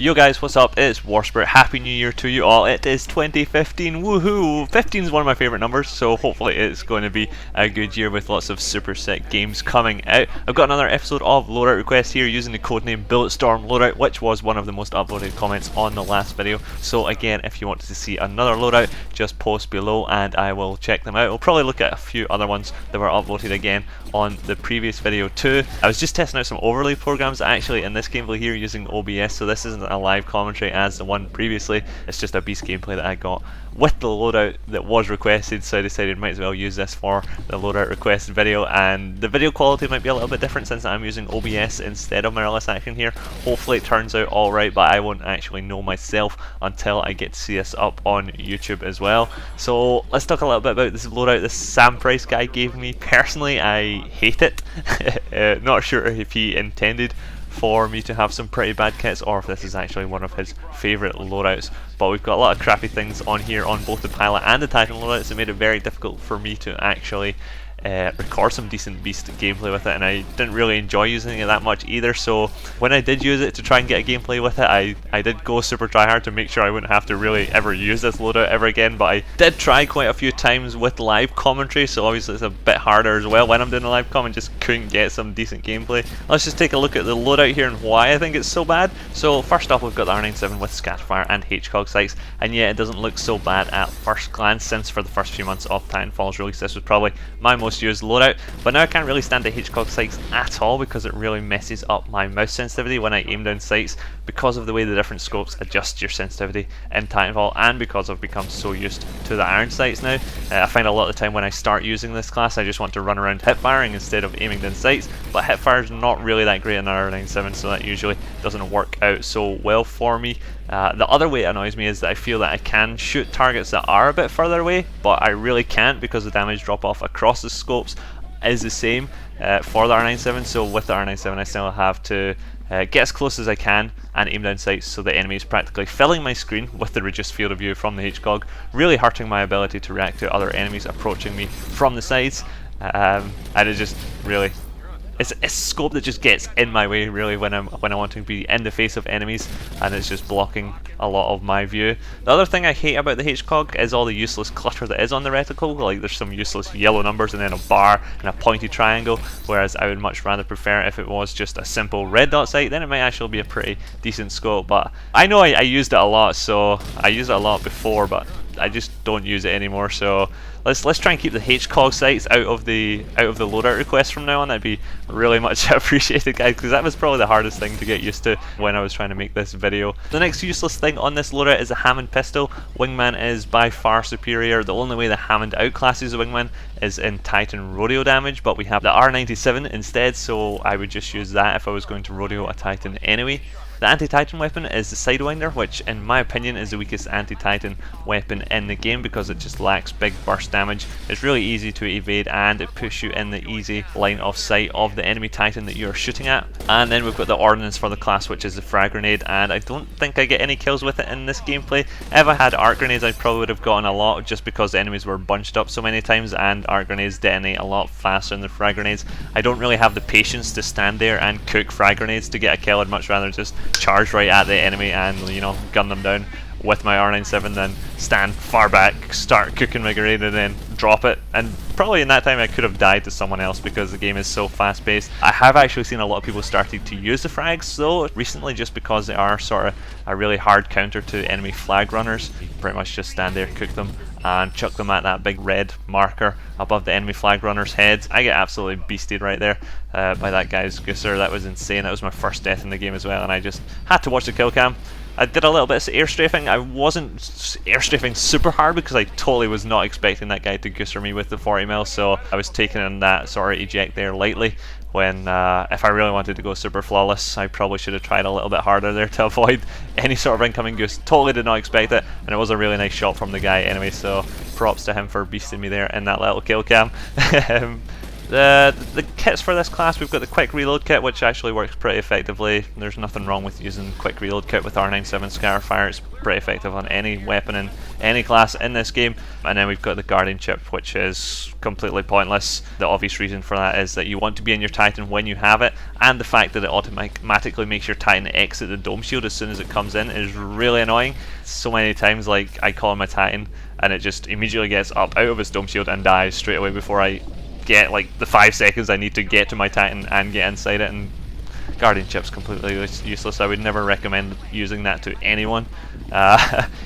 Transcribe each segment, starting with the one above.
Yo guys, what's up? It's WarSpirit. Happy New Year to you all. It is 2015. Woohoo! 15 is one of my favourite numbers, so hopefully it's going to be a good year with lots of super sick games coming out. I've got another episode of Loadout request here using the codename Bulletstorm Loadout, which was one of the most uploaded comments on the last video. So again, if you want to see another loadout, just post below and I will check them out. I'll probably look at a few other ones that were uploaded again on the previous video too. I was just testing out some overlay programs actually in this gameplay here using OBS, so this isn't a live commentary as the one previously. It's just a beast gameplay that I got with the loadout that was requested, so I decided might as well use this for the loadout requested video. And the video quality might be a little bit different since I'm using OBS instead of mirrorless action here. Hopefully it turns out alright, but I won't actually know myself until I get to see this up on YouTube as well. So let's talk a little bit about this loadout this Sam Price guy gave me. Personally, I hate it. Not sure if he intended for me to have some pretty bad kits or if this is actually one of his favourite loadouts, but we've got a lot of crappy things on here on both the pilot and the Titan loadouts. It made it very difficult for me to actually record some decent beast gameplay with it, and I didn't really enjoy using it that much either. So when I did use it to try and get a gameplay with it, I did go super try hard to make sure I wouldn't have to really ever use this loadout ever again. But I did try quite a few times with live commentary, so obviously it's a bit harder as well when I'm doing a live comment, just couldn't get some decent gameplay. Let's just take a look at the loadout here and why I think it's so bad. So first off, we've got the R97 with Scatterfire and HCOG sights, and yeah, it doesn't look so bad at first glance, since for the first few months of Titanfall's release this was probably my most used loadout. But now I can't really stand the HCOG sights at all because it really messes up my mouse sensitivity when I aim down sights, because of the way the different scopes adjust your sensitivity in Titanfall, and because I've become so used to the iron sights now. I find a lot of the time when I start using this class I just want to run around hip firing instead of aiming down sights, but hip fire is not really that great in R97, so that usually doesn't work out so well for me. The other way it annoys me is that I feel that I can shoot targets that are a bit further away, but I really can't because the damage drop off across the scopes is the same for the R97. So with the R97 I still have to get as close as I can and aim down sights, so the enemy is practically filling my screen with the reduced field of view from the HCOG, really hurting my ability to react to other enemies approaching me from the sides. And it just really, it's a scope that just gets in my way really when I want to be in the face of enemies, and it's just blocking a lot of my view. The other thing I hate about the HCOG is all the useless clutter that is on the reticle. Like there's some useless yellow numbers and then a bar and a pointy triangle, whereas I would much rather prefer if it was just a simple red dot sight. Then it might actually be a pretty decent scope. But I know I used it a lot, so I used it a lot before, but I just don't use it anymore. So let's try and keep the HCOG sights out of the loadout request from now on. That'd be really much appreciated, guys, because that was probably the hardest thing to get used to when I was trying to make this video. The next useless thing on this loadout is a Hammond pistol. Wingman is by far superior. The only way the Hammond outclasses the Wingman is in Titan rodeo damage, but we have the R97 instead, so I would just use that if I was going to rodeo a Titan anyway. The anti-Titan weapon is the Sidewinder, which in my opinion is the weakest anti-Titan weapon in the game because it just lacks big burst damage. It's really easy to evade and it puts you in the easy line of sight of the enemy Titan that you're shooting at. And then we've got the ordnance for the class, which is the frag grenade, and I don't think I get any kills with it in this gameplay. If I had arc grenades I probably would have gotten a lot, just because the enemies were bunched up so many times and arc grenades detonate a lot faster than the frag grenades. I don't really have the patience to stand there and cook frag grenades to get a kill. I'd much rather just charge right at the enemy and, you know, gun them down with my R97 than stand far back, start cooking my grenade and then drop it. And probably in that time I could have died to someone else because the game is so fast paced. I have actually seen a lot of people starting to use the frags though recently, just because they are sort of a really hard counter to enemy flag runners. You can pretty much just stand there, cook them and chuck them at that big red marker above the enemy flag runner's head. I get absolutely beasted right there by that guy's Gooser. That was insane. That was my first death in the game as well, and I just had to watch the kill cam. I did a little bit of air strafing. I wasn't air strafing super hard because I totally was not expecting that guy to Gooser me with the 40mm, so I was taking in that sort of eject there lightly, when if I really wanted to go super flawless I probably should have tried a little bit harder there to avoid any sort of incoming goose. Totally did not expect it, and it was a really nice shot from the guy anyway, so props to him for beasting me there in that little kill cam. The kits for this class, we've got the quick reload kit, which actually works pretty effectively. There's nothing wrong with using quick reload kit with R97 Scatterfire. It's pretty effective on any weapon in any class in this game. And then we've got the Guardian chip, which is completely pointless. The obvious reason for that is that you want to be in your Titan when you have it, and the fact that it automatically makes your Titan exit the dome shield as soon as it comes in is really annoying. So many times, like, I call my Titan and it just immediately gets up out of its dome shield and dies straight away before I get like the 5 seconds I need to get to my Titan and get inside it. And Guardian chip's completely useless. I would never recommend using that to anyone.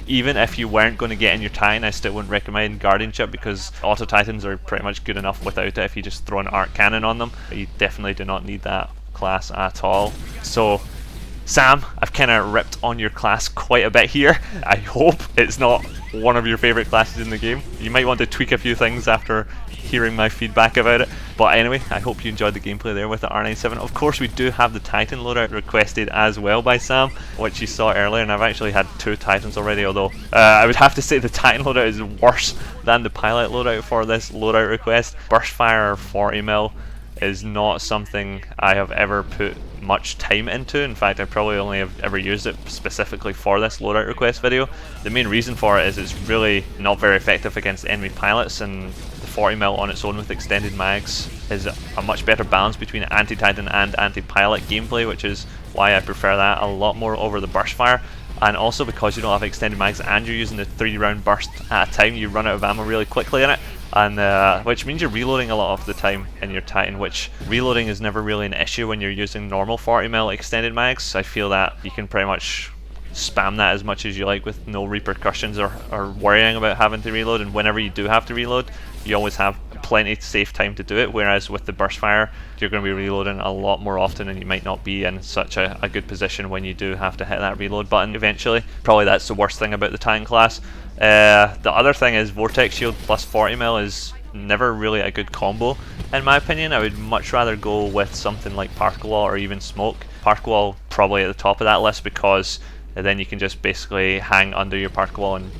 Even if you weren't going to get in your Titan, I still wouldn't recommend Guardian chip, because auto Titans are pretty much good enough without it if you just throw an arc cannon on them. You definitely do not need that class at all. So Sam, I've kind of ripped on your class quite a bit here. I hope it's not one of your favourite classes in the game. You might want to tweak a few things after hearing my feedback about it. But anyway, I hope you enjoyed the gameplay there with the R97. Of course, we do have the Titan loadout requested as well by Sam, which you saw earlier, and I've actually had 2 Titans already, although I would have to say the Titan loadout is worse than the pilot loadout for this loadout request. Burstfire 40mm is not something I have ever put much time into. In fact, I probably only have ever used it specifically for this loadout request video. The main reason for it is it's really not very effective against enemy pilots, and the 40mm on its own with extended mags is a much better balance between anti-Titan and anti-pilot gameplay, which is why I prefer that a lot more over the burstfire. And also because you don't have extended mags and you're using the 3-round burst at a time, you run out of ammo really quickly in it, and which means you're reloading a lot of the time in your Titan, which reloading is never really an issue when you're using normal 40mm extended mags. I feel that you can pretty much spam that as much as you like with no repercussions or worrying about having to reload, and whenever you do have to reload, you always have plenty safe time to do it, whereas with the burstfire you're going to be reloading a lot more often, and you might not be in such a good position when you do have to hit that reload button eventually. Probably that's the worst thing about the Titan class. The other thing is Vortex Shield plus 40mm is never really a good combo in my opinion. I would much rather go with something like Particle Wall or even Smoke. Particle Wall probably at the top of that list, because then you can just basically hang under your Particle Wall, and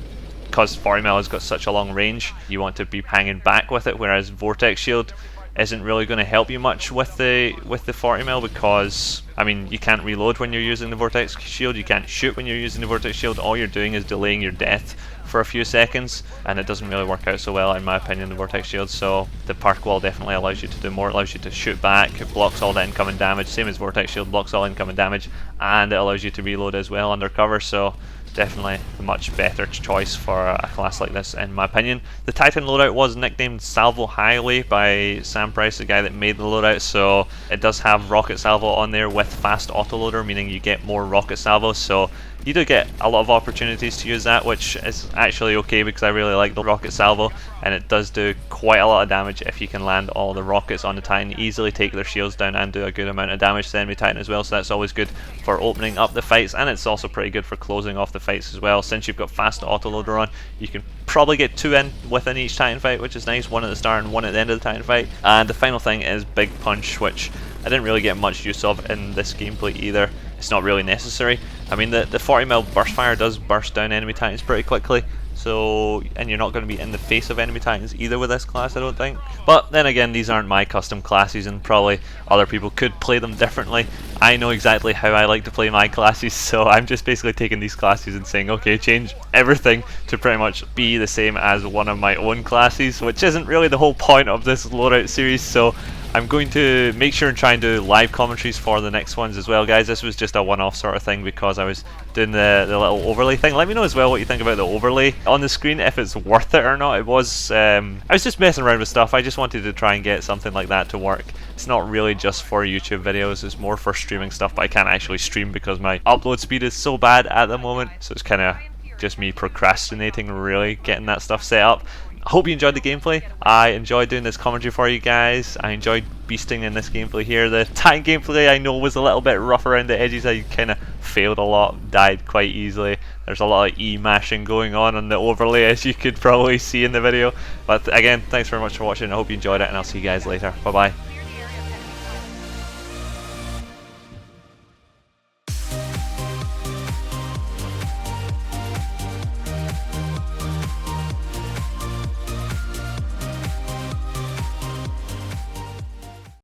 because 40mm has got such a long range, you want to be hanging back with it, whereas Vortex Shield isn't really going to help you much with the 40mm, because I mean, you can't reload when you're using the Vortex Shield, you can't shoot when you're using the Vortex Shield. All you're doing is delaying your death for a few seconds, and it doesn't really work out so well in my opinion, the Vortex Shield. So the Particle Wall definitely allows you to do more. It allows you to shoot back, it blocks all the incoming damage, same as Vortex Shield, blocks all incoming damage, and it allows you to reload as well under cover. So definitely a much better choice for a class like this in my opinion. The Titan loadout was nicknamed Salvo Highway by Sam Price, the guy that made the loadout, so it does have rocket salvo on there with fast autoloader, meaning you get more rocket salvo, so you do get a lot of opportunities to use that, which is actually okay because I really like the rocket salvo, and it does do quite a lot of damage if you can land all the rockets on the Titan, easily take their shields down and do a good amount of damage to the enemy Titan as well, so that's always good for opening up the fights, and it's also pretty good for closing off the fights as well. Since you've got fast autoloader on, you can probably get 2 in within each Titan fight, which is nice, 1 at the start and 1 at the end of the Titan fight. And the final thing is Big Punch, which I didn't really get much use of in this gameplay either. It's not really necessary. I mean, the 40mm burst fire does burst down enemy Titans pretty quickly, so, and you're not going to be in the face of enemy Titans either with this class, I don't think. But then again, these aren't my custom classes, and probably other people could play them differently. I know exactly how I like to play my classes, so I'm just basically taking these classes and saying, okay, change everything to pretty much be the same as one of my own classes, which isn't really the whole point of this loadout series. So I'm going to make sure and try and do live commentaries for the next ones as well, guys. This was just a one-off sort of thing because I was doing the little overlay thing. Let me know as well what you think about the overlay on the screen, if it's worth it or not. It was, I was just messing around with stuff. I just wanted to try and get something like that to work. It's not really just for YouTube videos, it's more for streaming stuff, but I can't actually stream because my upload speed is so bad at the moment, so it's kind of just me procrastinating really getting that stuff set up. I hope you enjoyed the gameplay. I enjoyed doing this commentary for you guys. I enjoyed beasting in this gameplay here. The Titan gameplay I know was a little bit rough around the edges. I kind of failed a lot, died quite easily. There's a lot of E-mashing going on the overlay, as you could probably see in the video. But again, thanks very much for watching. I hope you enjoyed it, and I'll see you guys later. Bye bye.